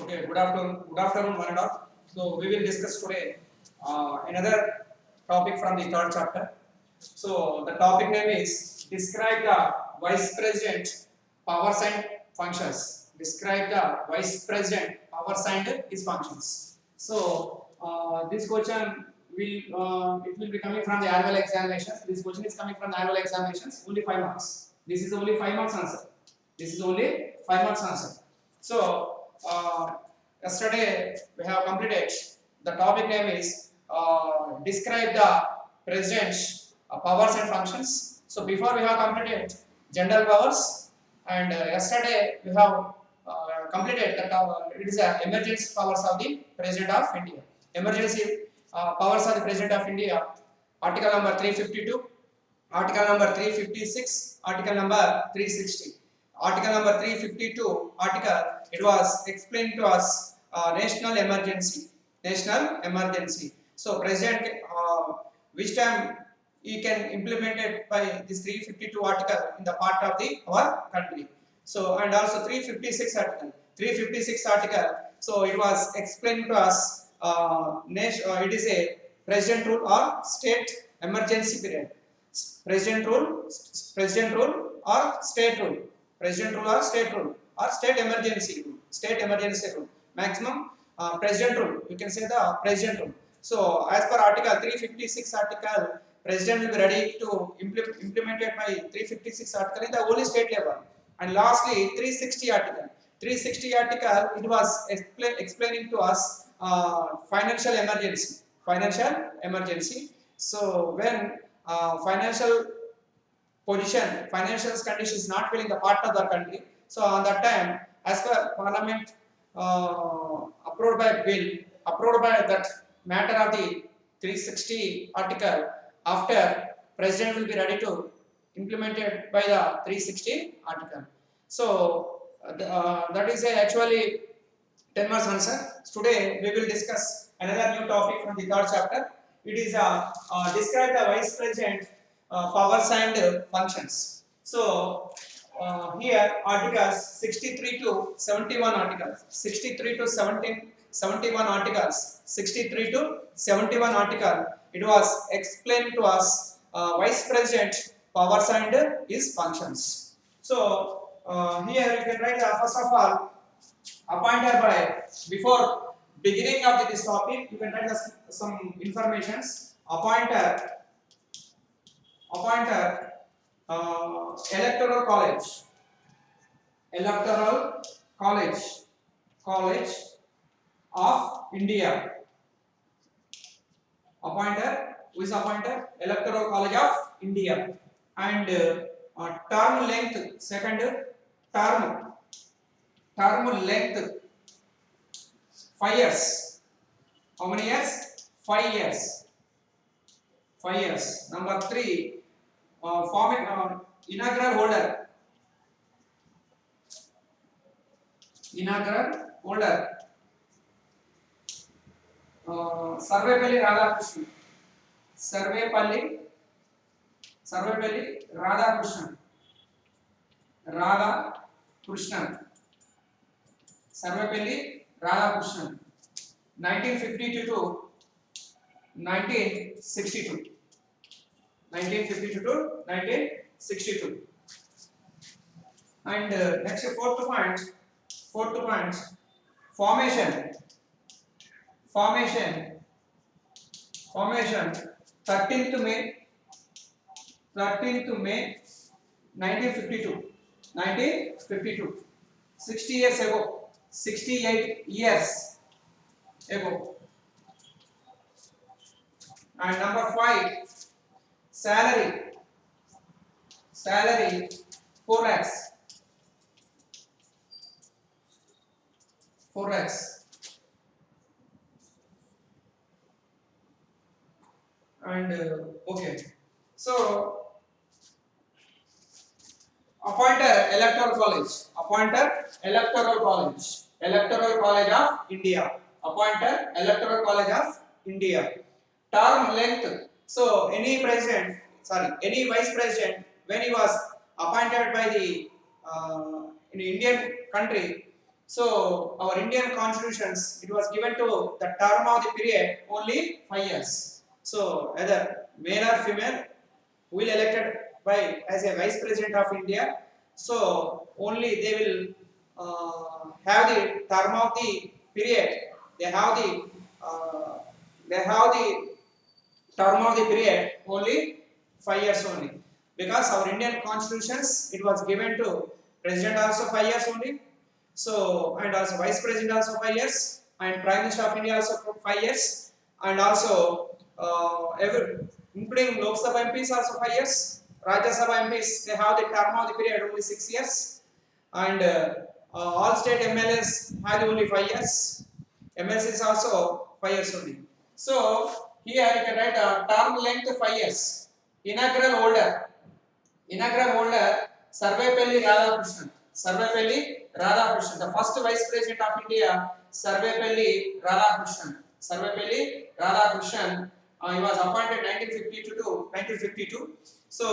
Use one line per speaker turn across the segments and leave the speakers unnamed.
Okay, good afternoon, one and all. So we will discuss today another topic from the third chapter. So the topic name is describe the vice president powers and functions. Describe the vice president powers and his functions. So this question it will be coming from the annual examinations. This question is coming from the annual examinations. Only 5 marks. This is only 5 marks answer. This is only 5 marks answer. So yesterday we have completed. The topic name is describe the president's powers and functions. So before we have completed general powers, and yesterday we have completed that it is a emergency powers of the President of India. Emergency powers of the President of India. Article number 352, Article number 356, Article number 360. Article number 352 article, it was explained to us national emergency. So president which time he can implement it by this 352 article in the part of the our country. So and also 356 article, so it was explained to us it is a president rule or state emergency period. President rule or state rule. President rule or state rule or state emergency rule. Maximum president rule. You can say the president rule. So as per article 356 article, president will be ready to implement it by 356 article in the only state level. And lastly 360 article. 360 article, it was explaining to us financial emergency. So when financial condition is not filling the part of the country. So on that time, as per Parliament approved by that matter of the 360 article, after President will be ready to implement it by the 360 article. So that is actually 10 marks answer. Today we will discuss another new topic from the third chapter. It is describe the vice president powers and functions. So here articles 63 to 71 articles, 63 to 71 articles, 63 to 71 article, it was explained to us vice president powers and his functions. So here you can write first of all appointed by, before beginning of this topic you can write some informations. Appointed electoral college of India. Who is appointed? Electoral College of India. And term length, second term length 5 years. How many years? 5 years. 5 years. Number 3, inaugural holder. Sarvepalli Radhakrishnan, 1952 to 1962. 1952 to 1962. And next fourth point, formation 13th May 1952, 60 years ago, 68 years ago. And number 5, salary 4 lakhs. And okay, so appointed electoral college of India. Term length. So any vice president, when he was appointed by the in Indian country, So our Indian constitutions, it was given to the term of the period only 5 years. So either male or female will elected by as a vice president of India. So only they will have the term of the period. They have the uh, they have the term of the period only 5 years only, because our Indian constitutions, it was given to president also 5 years only, so and also vice president also 5 years, and prime minister of India also for 5 years, and also every including Lok Sabha MPs also 5 years, Rajya Sabha MPs, they have the term of the period only 6 years, and all state MLAs have only 5 years. MLCs also 5 years only. So here you can write a term length 5 years. Inaugural holder. Inaugural holder Sarvepalli Radhakrishnan. Sarvepalli Radhakrishnan. The first vice president of India, Sarvepalli Radhakrishnan. Sarvepalli Radhakrishnan. He was appointed 1952 to 1952. So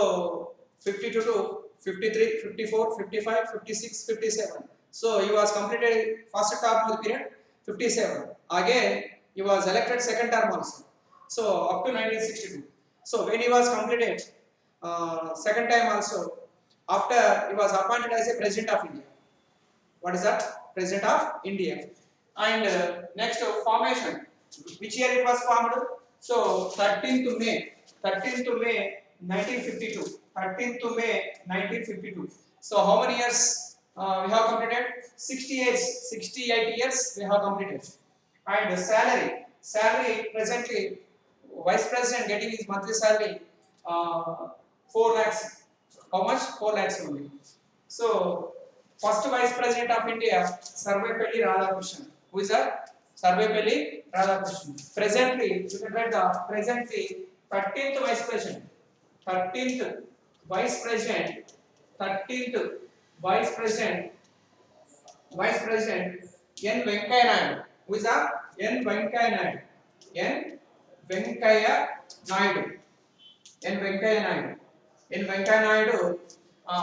52 to 53, 54, 55, 56, 57. So he was completed first term of the period 57. Again he was elected second term also. So up to 1962. So when he was completed second time also, after he was appointed as a president of India. What is that? President of India. And next formation. Which year it was formed? So 13th May. 13th May 1952. 13th May 1952. So how many years we have completed? 68 years we have completed. And salary presently, vice president getting his monthly salary 4 lakhs. How much? 4 lakhs only. So first vice president of India, Sarvepalli Radhakrishnan. Who is that? Sarvepalli Radhakrishnan. Presently, you can write the presently 13th vice president. 13th vice president. 13th vice president. Vice president N. Venkaiah Naidu. Who is that? N. Venkaiah Naidu. N. Venkaiah Naidu. N. Venkaiah Naidu. N. Venkaiah Naidu,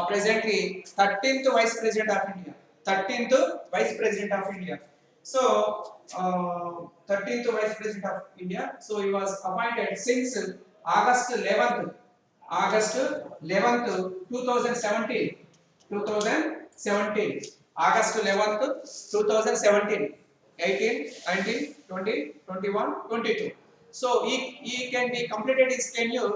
presently 13th Vice President of India. 13th Vice President of India. So, 13th Vice President of India. So, he was appointed since August 11th. August 11th, 2017. 2017. August 11th, 2017. 18, 19, 20, 21, 22. So he can be completed his tenure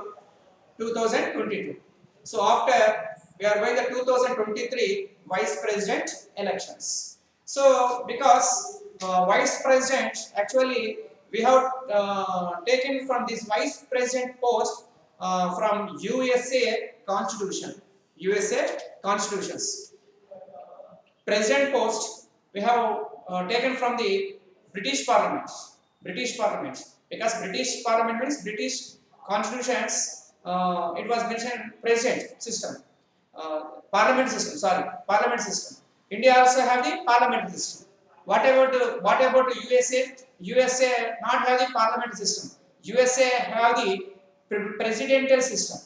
2022. So after we are going the 2023 vice president elections. So because vice president, actually we have taken from this vice president post from USA Constitution. USA Constitutions. President post we have taken from the British Parliament. British Parliament, because British Parliament means British constitutions. It was mentioned president system, Parliament system. Sorry, Parliament system. India also have the Parliament system. What about the USA? USA not have the Parliament system. USA have the presidential system.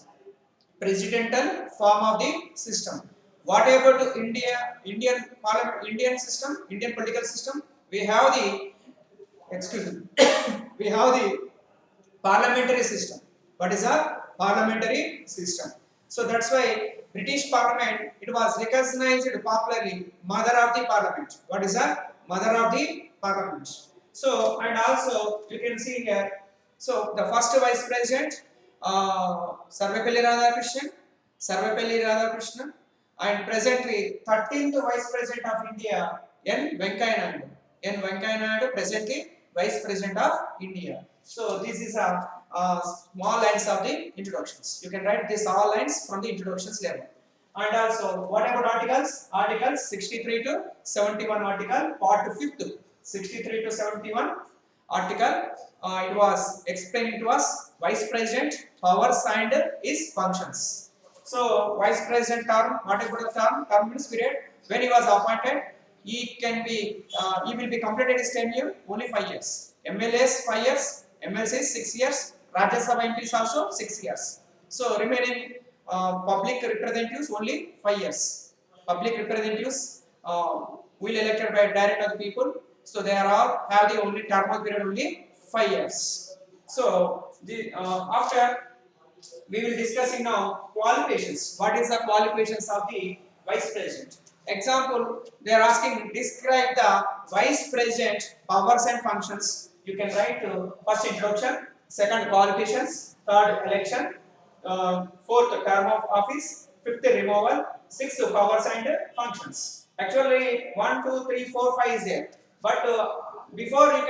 Presidential form of the system. What about India? Indian Parliament, Indian system, Indian political system? We have the, excuse me, we have the parliamentary system. What is a parliamentary system? So that's why British Parliament, it was recognized popularly mother of the Parliament. What is a mother of the Parliament? So and also you can see here. So the first vice president, Sarvepalli Radhakrishnan, and presently 13th vice president of India, N. Venkaiah Naidu. N. Venkaiah Naidu, presently vice president of India. So this is a small lines of the introductions. You can write this all lines from the introductions level. And also, what about articles? Articles 63 to 71 article, part 5th. 63 to 71 article. It was explaining to us vice president powers and his functions. So vice president term, what about the term? Term means period. When he was appointed, he will be completed his tenure only 5 years. MLAs 5 years, MLCs 6 years, Rajya Sabha MPs also 6 years. So remaining public representatives only 5 years. Public representatives will elected by direct of the people. So they are all have the only term of period only 5 years. So the after we will discussing now qualifications. What is the qualifications of the vice president? Example, they are asking describe the vice president powers and functions. You can write first introduction, second qualifications, third election, fourth term of office, fifth removal, sixth powers and functions. Actually, 1, 2, 3, 4, 5 is there. But before you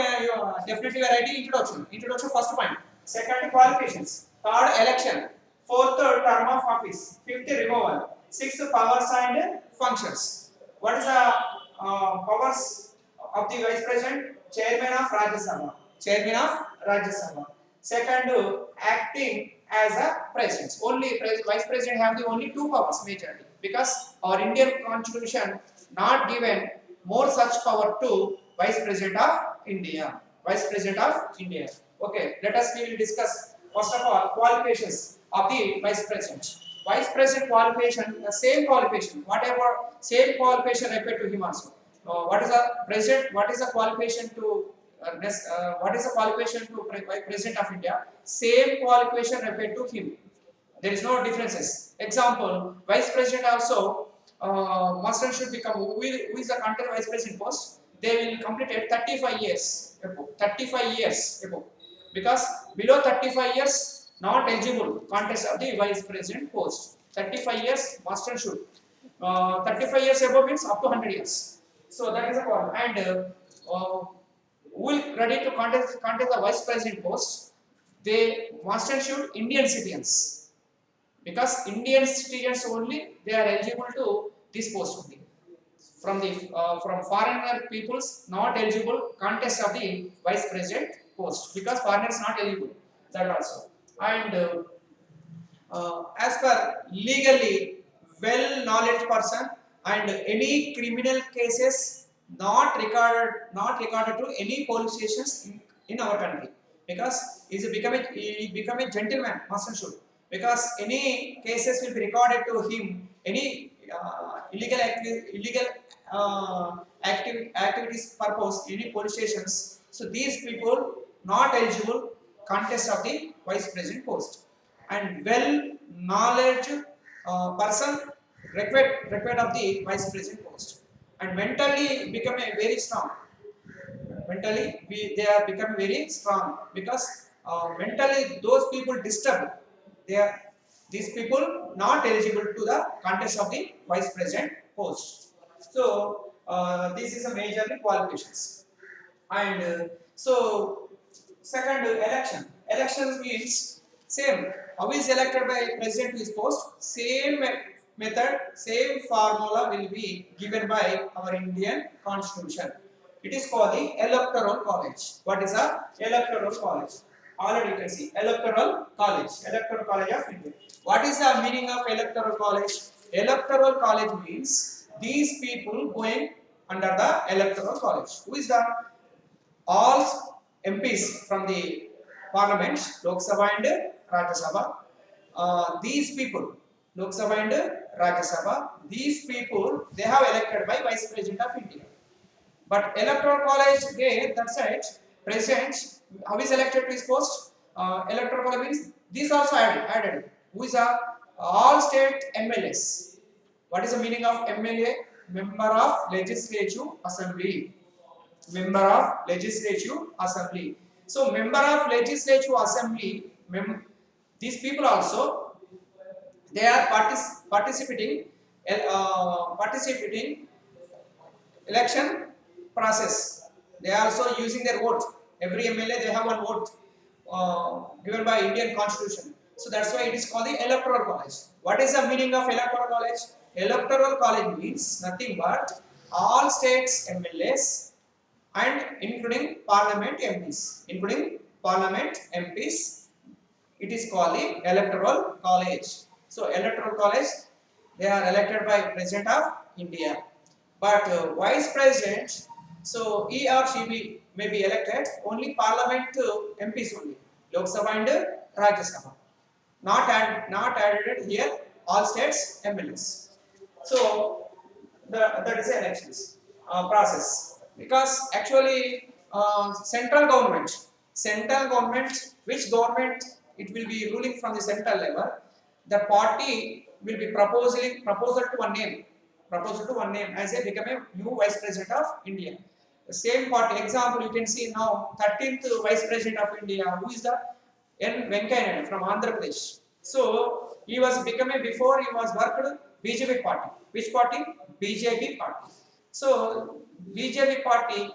definitely write introduction. Introduction first point. Second qualifications. Third election. Fourth term of office. Fifth removal. Sixth powers and functions. What is the powers of the vice president? Chairman of Rajya Sabha. Chairman of Rajya Sabha. Second, acting as a president. Only vice president have the only two powers majorly, because our Indian constitution not given more such power to vice president of India. Vice president of India. Okay, let us we will discuss first of all qualifications of the vice president. Vice president qualification, the same qualification, whatever same qualification referred to him also. What is the president? What is the qualification to what is the qualification to president of India? Same qualification referred to him. There is no differences. Example, vice president also must and should become who is the contest vice president post? They will complete it 35 years above. 35 years above. Because below 35 years not eligible contest of the vice president post. 35 years must and should. 35 years above means up to 100 years. So that is a point. And who will ready to contest the vice president post? They must and should Indian citizens, because Indian citizens only they are eligible to this post only. From foreigner peoples not eligible contest of the vice president post, because foreigners not eligible, that also. And as per legally well knowledge person and any criminal cases not recorded to any police stations in our country, because he become a gentleman must and should, because any cases will be recorded to him, any illegal activities purpose any police stations. So these people not eligible contest of the vice president post. And well knowledge person required of the vice president post, and mentally become a very strong. Mentally they are become very strong, because mentally those people disturbed, they are these people not eligible to the contest of the vice president post. So this is a majorly qualifications. And so second, elections means same. How is elected by president to his post? Same method, same formula will be given by our Indian constitution. It is called the electoral college. What is a electoral college? Already you can see electoral college of India. What is the meaning of electoral college? Electoral college means these people going under the electoral college. Who is the all MPs from the parliament, Lok Sabha and Rajya Sabha. These people, Lok Sabha and Rajya Sabha, these people they have elected by Vice President of India. But electoral college, they that side, president, how is elected to his post? Electoral college means these also added. Who is all state MLAs? What is the meaning of MLA? Member of Legislative Assembly. Member of Legislative Assembly. So member of Legislative Assembly, these people also they are participating election process. They are also using their vote. Every MLA they have one vote given by Indian Constitution. So that's why it is called the electoral college. What is the meaning of electoral college? Electoral college means nothing but all states MLAs and including parliament MPs. It is called the electoral college. So electoral college, they are elected by President of India. But Vice President, so he or she may be elected only Parliament MPs only, Lok Sabha and Rajya Sabha. Not added here all states MLAs. So that is the elections. process, because actually central government, which government it will be ruling from the central level, the party will be proposal to one name as a become a new vice president of India. The same party, example you can see now 13th vice president of India, who is the N Venkaya Naidu from Andhra Pradesh. So he was becoming, before he was worked BJP party. Which party? BJP party. So BJP party,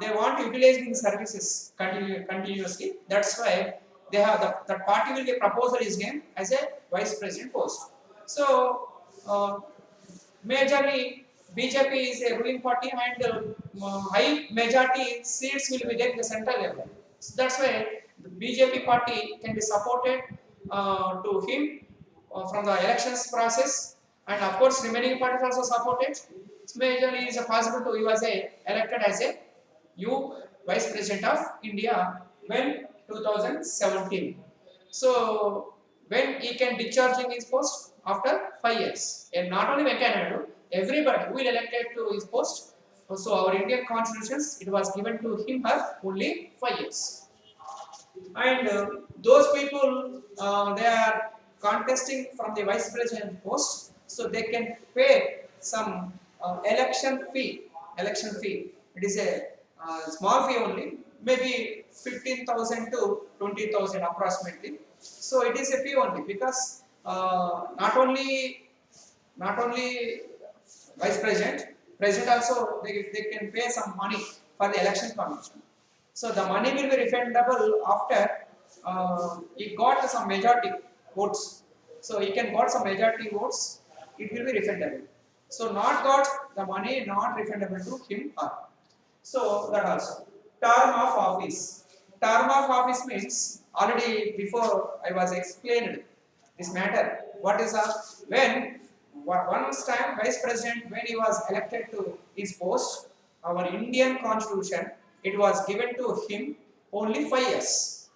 they want to utilize these services continuously. That's why they have the party will be proposed his name as a vice president post. So majorly BJP is a ruling party, and high majority seats will be there in the central level. So that's why the BJP party can be supported to him from the elections process, and of course remaining parties also supported. It's majorly is possible to he was elected as a new vice president of India when 2017. So when he can discharging his post after 5 years, and not only Venkaya Naidu, everybody who will elected to his post. So our Indian constitutions, it was given to him for only 5 years. And those people, they are contesting from the vice president post, so they can pay some election fee. It is a small fee only, maybe 15,000 to 20,000 approximately. So it is a fee only, because not only vice president also, they can pay some money for the election commission. So the money will be refundable after he got some majority votes. So he can got some majority votes, it will be refundable. So not got the money, not refundable to him or. So that also. Term of office. Term of office means, already before I was explained this matter. What is when once time vice president, when he was elected to his post, our Indian constitution, it was given to him only 5 years.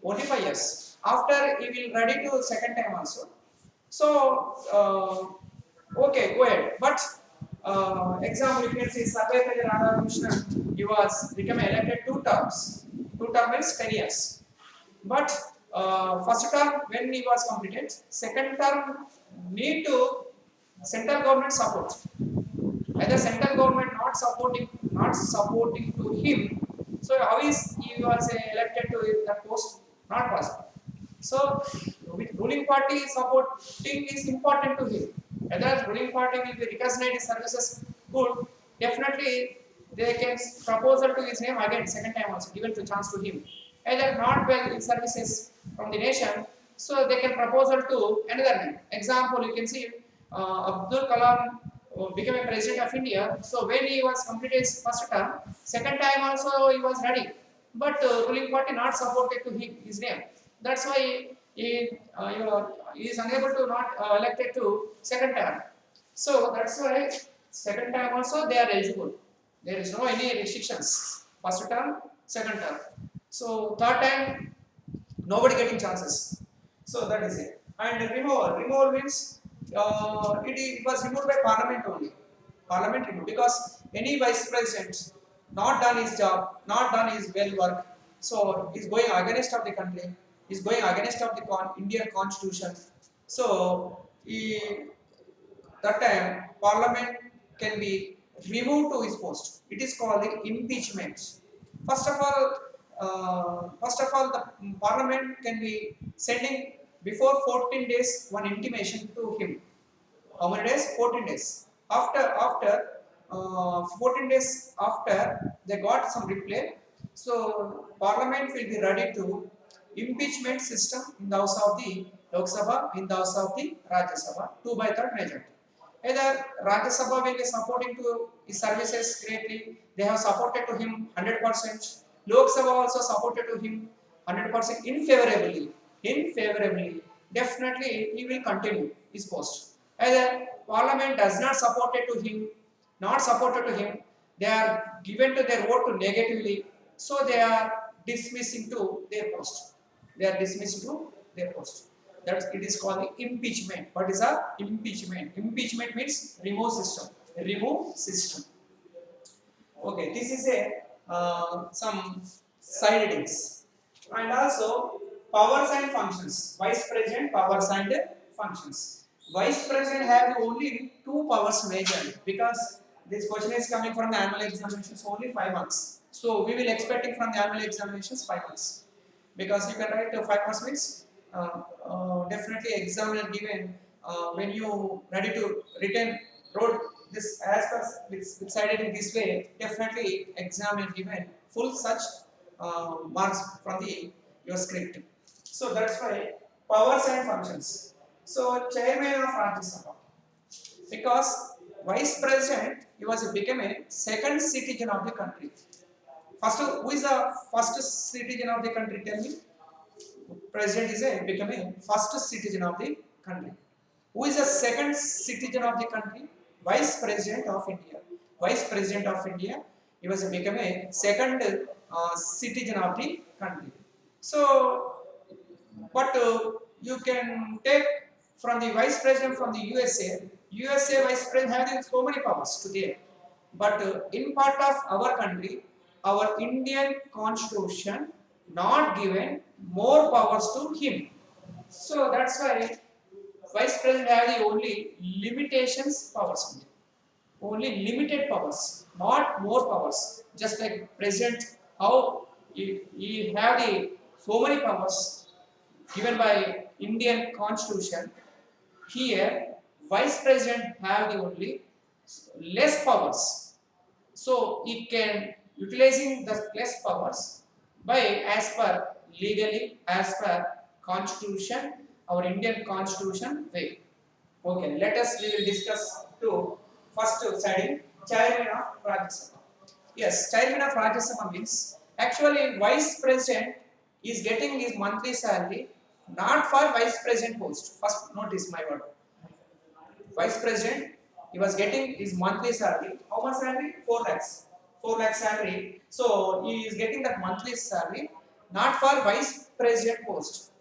Only 5 years. After he will ready to second time also. So okay, go ahead. But example you can see Sarvepalli Radhakrishnan, he was become elected 2 terms. 2 terms means 10 years. But first term when he was completed, second term need to central government support. Either central government not supporting to him. So how is he was elected to that post? Not possible. So with ruling party supporting is important to him. Whether ruling party will be recognized his services good, definitely they can proposal to his name again second time also, given to chance to him. Either not well in services from the nation, so they can proposal to another name. Example you can see Abdul Kalam became a president of India. So when he was completed his first term, second time also he was ready, but ruling party not supported to his name. That's why he is unable to not elected to second term. So that's why second term also they are eligible. There is no any restrictions. First term, second term. So third time nobody getting chances. So that is it. And removal means it was removed by parliament only. Parliament removed, because any vice president not done his job, not done his well work, so is going against of the country, is going against of the Indian constitution. So that time parliament can be removed to his post. It is called the impeachment. First of all, the parliament can be sending before 14 days one intimation to him. How many days? 14 days. After 14 days after they got some reply, so parliament will be ready to impeachment system in the house of the Lok Sabha, in the house of the Rajya Sabha, 2/3 majority. Either Rajya Sabha will be supporting to his services greatly, they have supported to him 100%. Lok Sabha also supported to him 100% in favorably. Definitely he will continue his post. Either parliament does not supported to him, they are given to their vote to negatively, so they are dismissing to their post. That it is called the impeachment. What is a impeachment? Impeachment means remove system. Okay, this is a some side headings, and also powers and functions. Vice president powers and functions. Vice president have only two powers majorly because this question is coming from the annual examinations only 5 marks. So we will expecting from the annual examinations 5 marks because you can write 5 marks means definitely examiner given when you ready to written wrote this as per it's decided in this way, definitely examiner given full such marks from the your script. So that's why powers and functions. So chairman of Rajya Sabha because vice president he was become a second citizen of the country. First, who is the first citizen of the country? Tell me. President is a becoming first citizen of the country. Who is the second citizen of the country? Vice President of India. Vice President of India. He was become a second citizen of the country. So, but you can take from the Vice President from the USA. USA Vice President having so many powers today. But in part of our country, our Indian Constitution not given more powers to him. So that's why Vice President have the only limitations powers only limited powers, not more powers. Just like President, how he have the so many powers given by Indian Constitution. Here, Vice President have the only less powers. So he can utilizing the less powers by as per legally as per constitution, our Indian constitution way. Okay, let us we will discuss to first study chairman of Rajya Sabha. Yes, chairman of Rajya Sabha means actually vice president is getting his monthly salary not for vice president post. First notice my word. Vice president, he was getting his monthly salary. How much salary? 4 lakhs. 4 lakh salary. So he is getting that monthly salary not for vice president post.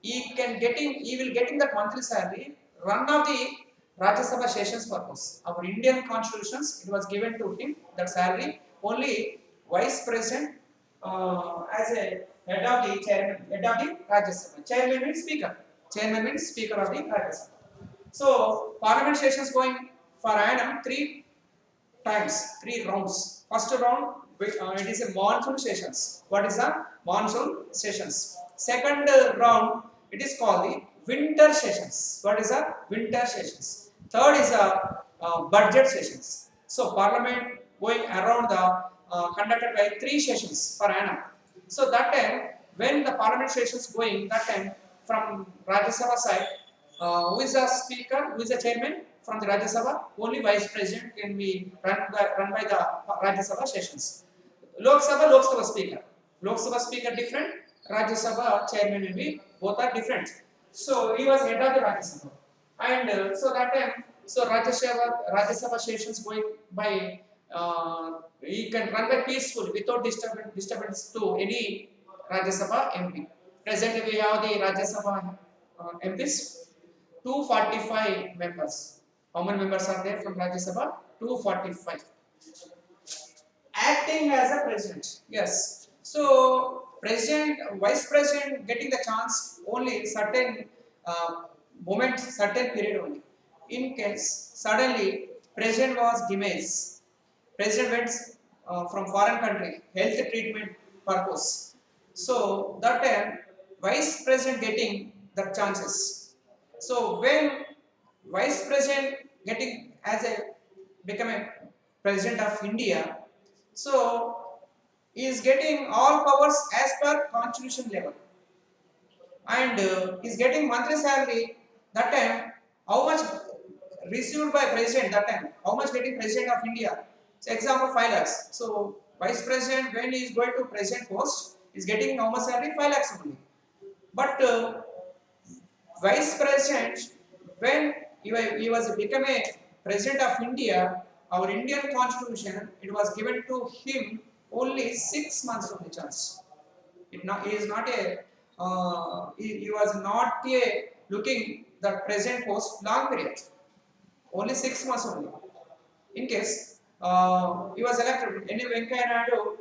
He will getting that monthly salary run of the Rajya Sabha sessions purpose. Our Indian constitutions, it was given to him that salary only vice president as a head of the chairman, head of the Rajya Sabha. Chairman means speaker. Chairman means speaker of the Rajya Sabha. So parliament sessions going for annum 3 times, 3 rounds. First round it is a monsoon sessions. What is the monsoon sessions? Second round it is called the winter sessions. What is the winter sessions? Third is a budget sessions. So parliament going around the conducted by 3 sessions per annum. So that time when the parliament sessions going, that time from Rajya Sabha side, who is the speaker, who is the chairman from the Rajya Sabha? Only vice president can be run by the Rajya Sabha sessions. Lok Sabha speaker. Lok Sabha speaker different, Rajya Sabha chairman will be, both are different. So he was head of the Rajya Sabha. And so that time, so Rajya Sabha sessions going by, he can run by peacefully without disturbance to any Rajya Sabha MP. Presently we have the Rajya Sabha MPs, 245 members. How many members are there from Rajya Sabha? 245. Acting as a president. Yes. So president, vice president getting the chance only certain moment, certain period only. In case suddenly president was demise, president went from foreign country, health treatment purpose. So that time vice president getting the chances. So when vice president getting as a become a president of India, so he is getting all powers as per constitution level, and is getting monthly salary. That time, how much received by president? That time, how much getting president of India? So example 5 lakhs. So vice president when he is going to president post is getting how much salary? 5 lakhs only. But vice president when he was become a president of India, our Indian constitution, it was given to him only 6 months of the chance. He is not a he was not a looking the present post long period, only 6 months only. In case he was elected. N. Venkaiah Naidu,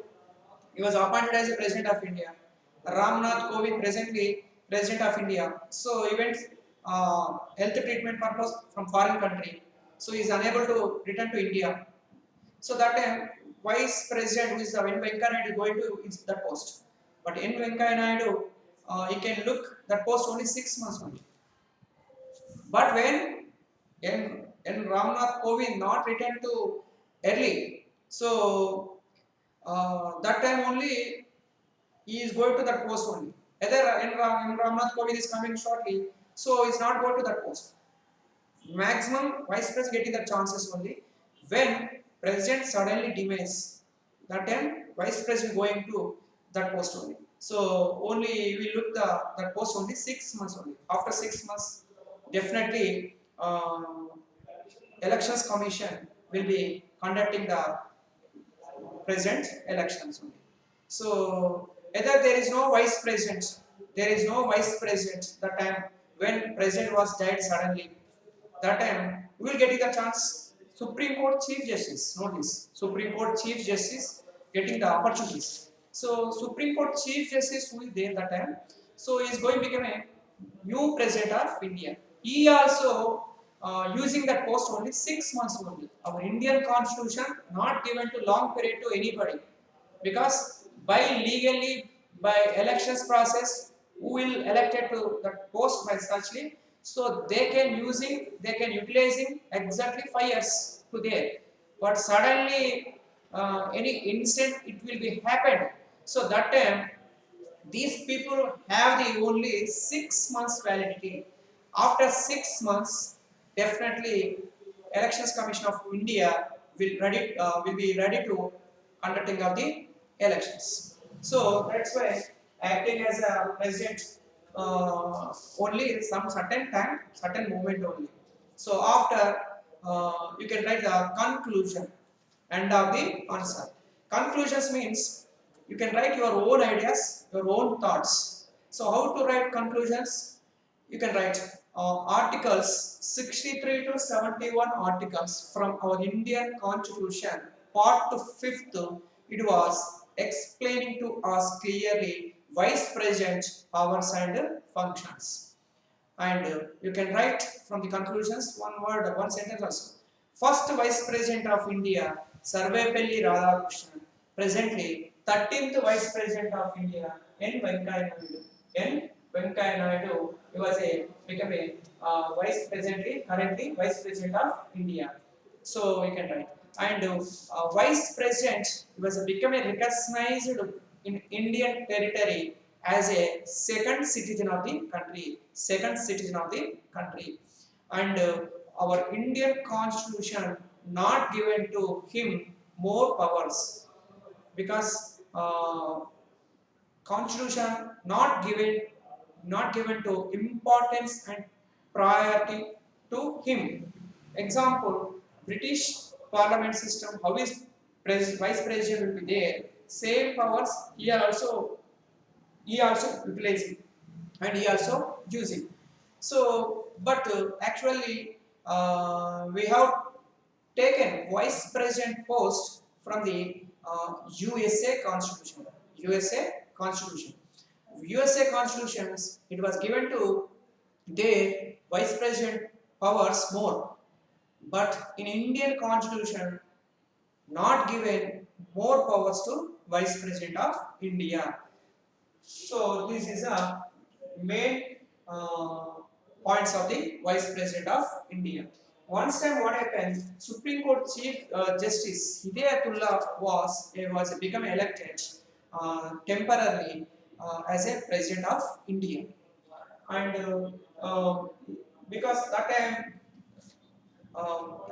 he was appointed as the President of India. Ramnath Kovind presently President of India. So he went health treatment purpose from foreign country. So he is unable to return to India. So that time Vice President, who is the N. Venkaiah Naidu, going to is that post. But N. Venkaiah Naidu, he can look that post only 6 months only. But when N. Ramnath Kovind not returned to early, so that time only he is going to that post only. Either N. Ramnath Kovind is coming shortly, so he's not going to that post. Maximum vice president getting the chances only when president suddenly demise. That time vice president going to that post only. So only we look that post only 6 months only. After 6 months, definitely elections commission will be conducting the president elections only. So either there is no vice president, that time when president was died suddenly, that time we will get the chance. Supreme Court Chief Justice, notice, Supreme Court Chief Justice getting the opportunities. So Supreme Court Chief Justice who is there that time, so he is going to become a new President of India. He also using that post only 6 months only. Our Indian Constitution not given to long period to anybody, because by legally by elections process who will elected to that post by suchly, so they can utilizing exactly 5 years to there. But suddenly any incident it will be happened. So that time these people have the only 6 months validity. After 6 months, definitely Elections Commission of India will be ready to conducting of the elections. So that's why acting as a president only some certain time, certain moment only. So after you can write the conclusion, end of the answer. Conclusions means you can write your own ideas, your own thoughts. So how to write conclusions? You can write articles 63 to 71 articles from our Indian Constitution, part 5th. It was explaining to us clearly Vice President powers and functions. And you can write from the conclusions one word, one sentence also. First Vice President of India, Sarvepalli Radhakrishnan, presently 13th Vice President of India, N. Venkaiah Naidu. N. Venkaiah Naidu, he was become a Vice President, currently Vice President of India. So you can write. And Vice President, he was become a recognized in Indian territory as a second citizen of the country, and our Indian Constitution not given to him more powers, because Constitution not given to importance and priority to him. Example, British Parliament system, how is Vice President will be there, same powers he also utilizing and he also using. So, but actually we have taken Vice President post from the USA Constitution. USA Constitutions, it was given to their Vice President powers more, but in Indian Constitution not given more powers to Vice President of India. So this is a main points of the Vice President of India. Once time what happened, Supreme Court Chief Justice Hidayatullah was become elected temporarily as a President of India, and because that time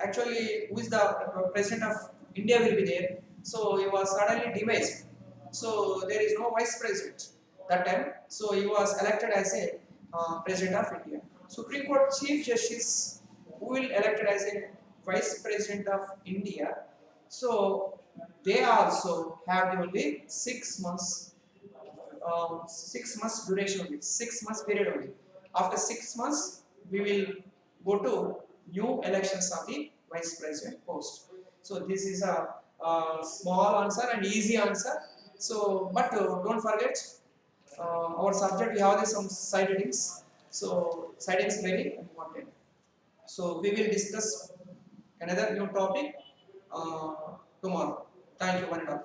actually who is the President of India will be there, so he was suddenly demised. So there is no Vice President that time, so he was elected as a President of India. Supreme Court Chief Justice who will elected as a Vice President of India, so they also have the only 6 months, 6 months duration only, 6 months period only. After 6 months, we will go to new elections of the Vice President post. So this is a small answer and easy answer. So, but don't forget our subject we have some side headings. So side headings very important. So we will discuss another new topic tomorrow. Thank you, one and all.